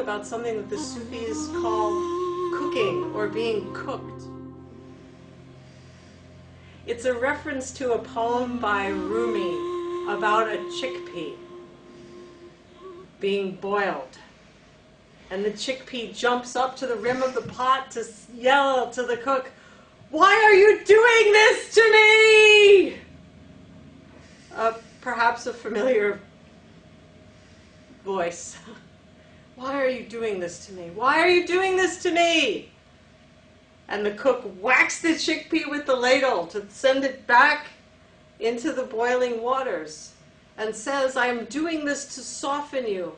about something that the Sufis call cooking or being cooked. It's a reference to a poem by Rumi about a chickpea being boiled. And the chickpea jumps up to the rim of the pot to yell to the cook, "Why are you doing this to me?" Perhaps a familiar voice. "Why are you doing this to me? Why are you doing this to me?" And the cook whacks the chickpea with the ladle to send it back into the boiling waters and says, "I am doing this to soften you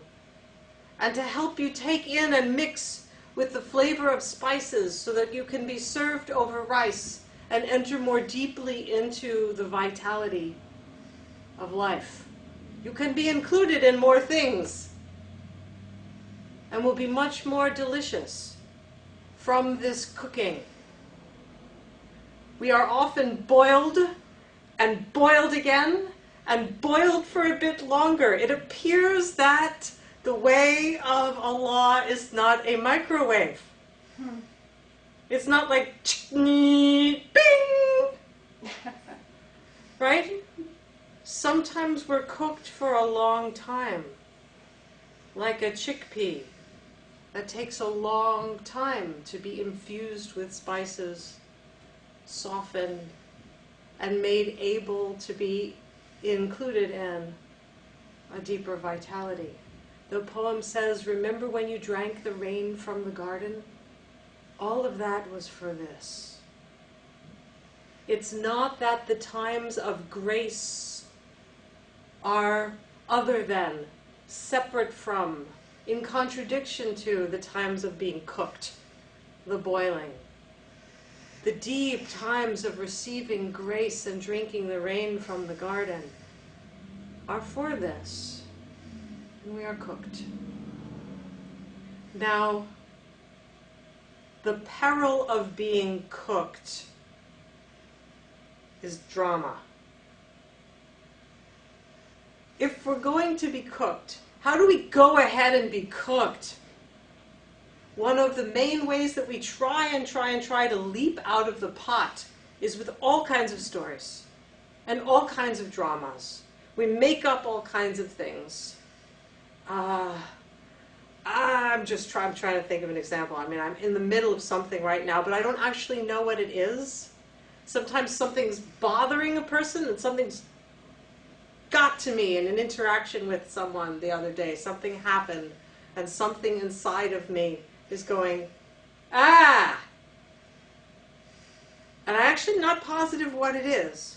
and to help you take in and mix with the flavor of spices so that you can be served over rice and enter more deeply into the vitality of life. You can be included in more things and will be much more delicious from this cooking." We are often boiled and boiled again and boiled for a bit longer. It appears that the way of Allah is not a microwave. It's not like bing, right? Sometimes we're cooked for a long time, like a chickpea that takes a long time to be infused with spices, softened, and made able to be included in a deeper vitality. The poem says, "Remember when you drank the rain from the garden? All of that was for this." It's not that the times of grace are other than, separate from, in contradiction to the times of being cooked, the boiling. The deep times of receiving grace and drinking the rain from the garden are for this, and we are cooked. Now, the peril of being cooked is drama. If we're going to be cooked, how do we go ahead and be cooked? One of the main ways that we try to leap out of the pot is with all kinds of stories and all kinds of dramas. We make up all kinds of things. I'm trying to think of an example. I mean, I'm in the middle of something right now, but I don't actually know what it is. Sometimes something's bothering a person and something's got to me in an interaction with someone the other day. Something happened and something inside of me is going, "Ah!" And I'm actually not positive what it is.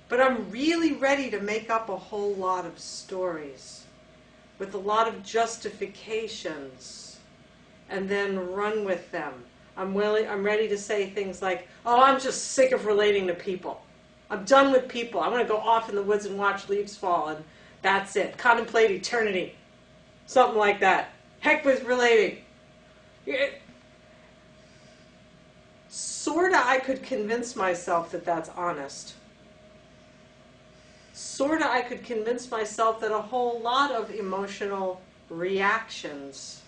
But I'm really ready to make up a whole lot of stories with a lot of justifications and then run with them. I'm ready to say things like, "Oh, I'm just sick of relating to people. I'm done with people. I want to go off in the woods and watch leaves fall, and that's it. Contemplate eternity." Something like that. Heck with relating. Sorta I could convince myself that that's honest. Sorta I could convince myself that a whole lot of emotional reactions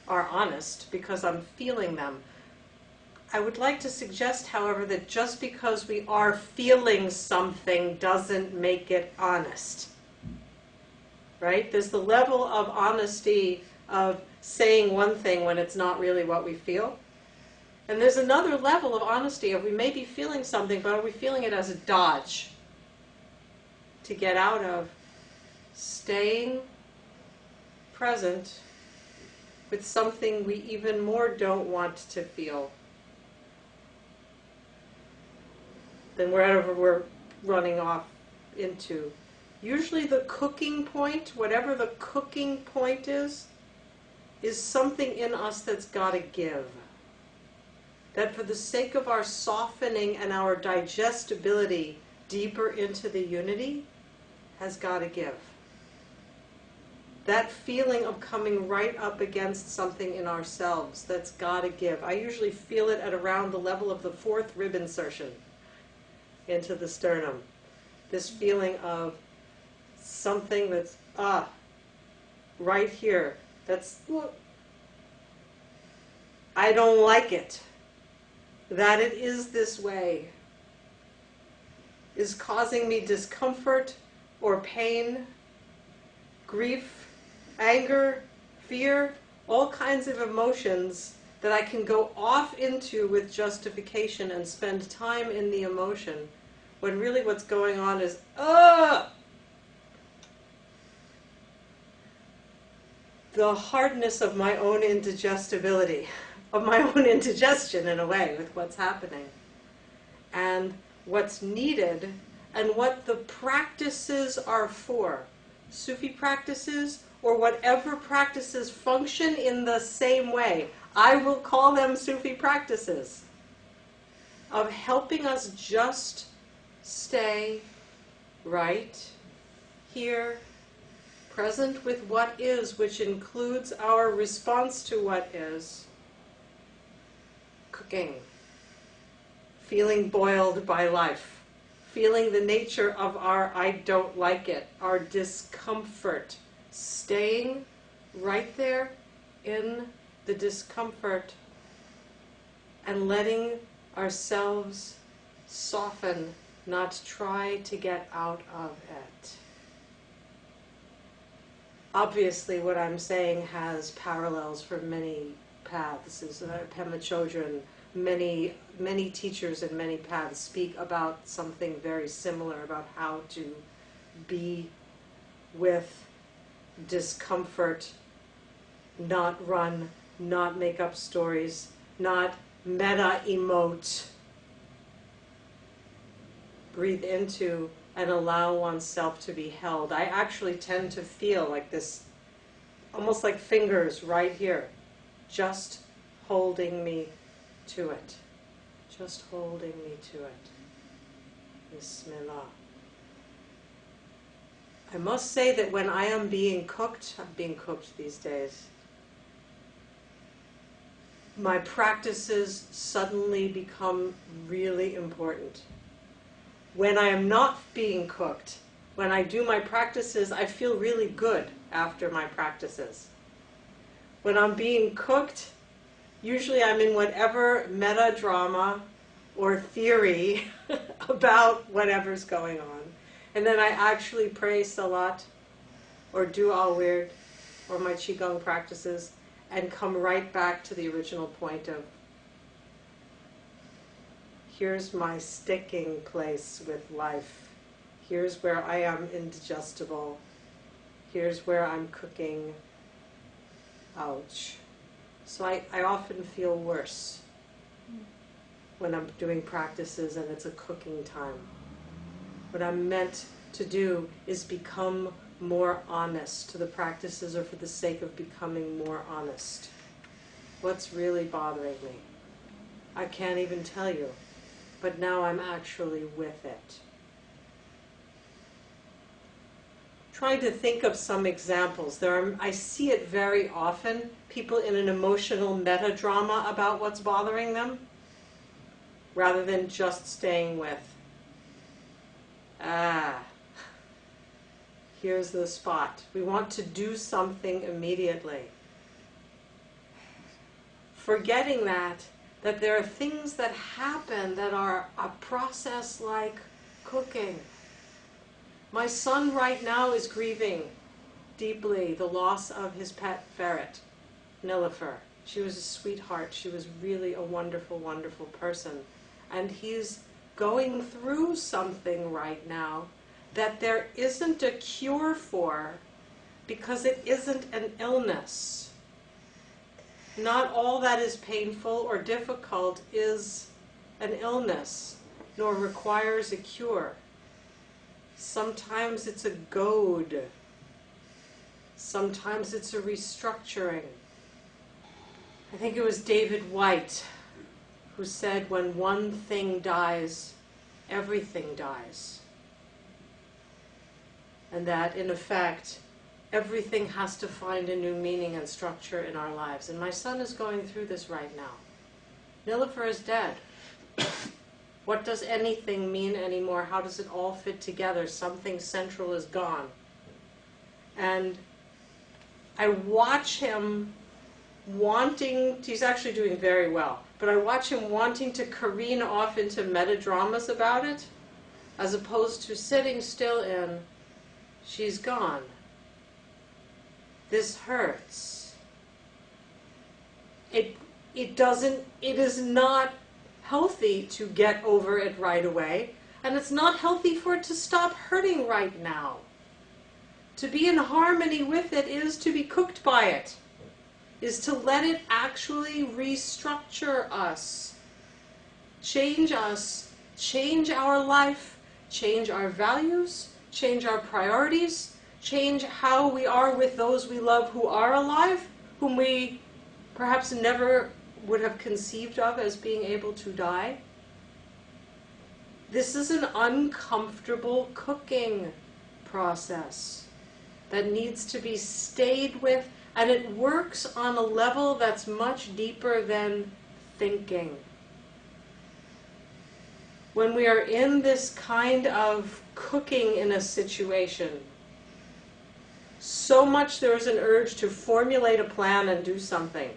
are honest because I'm feeling them. I would like to suggest, however, that just because we are feeling something doesn't make it honest. Right? There's the level of honesty of saying one thing when it's not really what we feel. And there's another level of honesty of we may be feeling something, but are we feeling it as a dodge to get out of staying present with something we even more don't want to feel than wherever we're running off into. Usually the cooking point, whatever the cooking point is something in us that's got to give. That for the sake of our softening and our digestibility deeper into the unity has got to give. That feeling of coming right up against something in ourselves that's got to give. I usually feel it at around the level of the 4th rib insertion into the sternum. This feeling of something that's right here I don't like it. That it is this way is causing me discomfort or pain, grief, anger, fear, all kinds of emotions that I can go off into with justification and spend time in the emotion, when really what's going on is, the hardness of my own indigestibility, of my own indigestion in a way with what's happening. And what's needed and what the practices are for. Sufi practices or whatever practices function in the same way. I will call them Sufi practices of helping us just stay right here, present with what is, which includes our response to what is. Cooking, feeling boiled by life, feeling the nature of our I don't like it, our discomfort, staying right there in the discomfort and letting ourselves soften, not try to get out of it. Obviously, what I'm saying has parallels for many paths. As Pema Chodron, many teachers in many paths speak about something very similar, about how to be with discomfort, not run, not make up stories, not meta-emote. Breathe into and allow oneself to be held. I actually tend to feel like this, almost like fingers right here, just holding me to it. Just holding me to it. Bismillah. I must say that when I am being cooked, I'm being cooked these days, my practices suddenly become really important. When I am not being cooked, when I do my practices, I feel really good after my practices. When I'm being cooked, usually I'm in whatever meta-drama or theory about whatever's going on. And then I actually pray Salat or do Al-Wird or my Qigong practices and come right back to the original point of, here's my sticking place with life. Here's where I am indigestible. Here's where I'm cooking. Ouch. So I often feel worse when I'm doing practices and it's a cooking time. What I'm meant to do is become more honest to the practices, or for the sake of becoming more honest. What's really bothering me? I can't even tell you, but now I'm actually with it. Trying to think of some examples. I see it very often, people in an emotional meta-drama about what's bothering them, rather than just staying with, here's the spot. We want to do something immediately. Forgetting that there are things that happen that are a process like cooking. My son right now is grieving deeply the loss of his pet ferret, Nilüfer. She was a sweetheart. She was really a wonderful, wonderful person. And he's going through something right now that there isn't a cure for because it isn't an illness. Not all that is painful or difficult is an illness, nor requires a cure. Sometimes it's a goad. Sometimes it's a restructuring. I think it was David White who said, when one thing dies, everything dies. And that, in effect, everything has to find a new meaning and structure in our lives. And my son is going through this right now. Nilüfer is dead. What does anything mean anymore? How does it all fit together? Something central is gone. And I watch him wanting, he's actually doing very well, but I watch him wanting to careen off into metadramas about it, as opposed to sitting still in, she's gone. This hurts. It is not healthy to get over it right away, and it's not healthy for it to stop hurting right now. To be in harmony with it is to be cooked by it, is to let it actually restructure us, change our life, change our values, change our priorities, change how we are with those we love who are alive, whom we perhaps never would have conceived of as being able to die. This is an uncomfortable cooking process that needs to be stayed with, and it works on a level that's much deeper than thinking. When we are in this kind of cooking in a situation, so much there is an urge to formulate a plan and do something.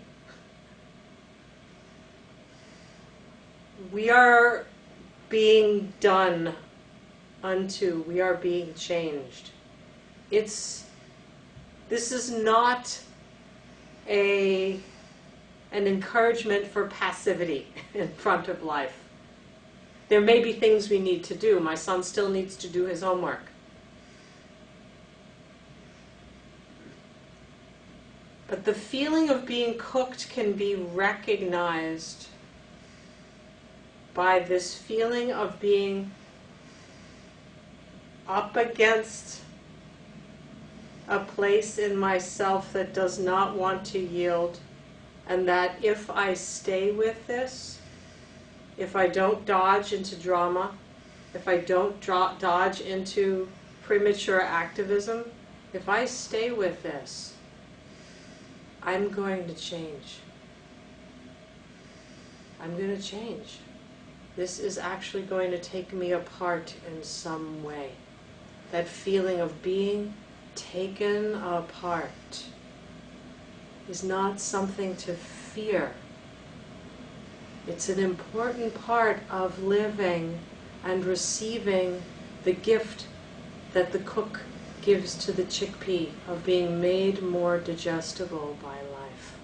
We are being done unto, we are being changed. This is not an encouragement for passivity in front of life. There may be things we need to do. My son still needs to do his homework. But the feeling of being cooked can be recognized by this feeling of being up against a place in myself that does not want to yield, and that if I stay with this, if I don't dodge into drama, if I don't dodge into premature activism, if I stay with this, I'm going to change. I'm going to change. This is actually going to take me apart in some way. That feeling of being taken apart is not something to fear. It's an important part of living and receiving the gift that the cook gives to the chickpea of being made more digestible by life.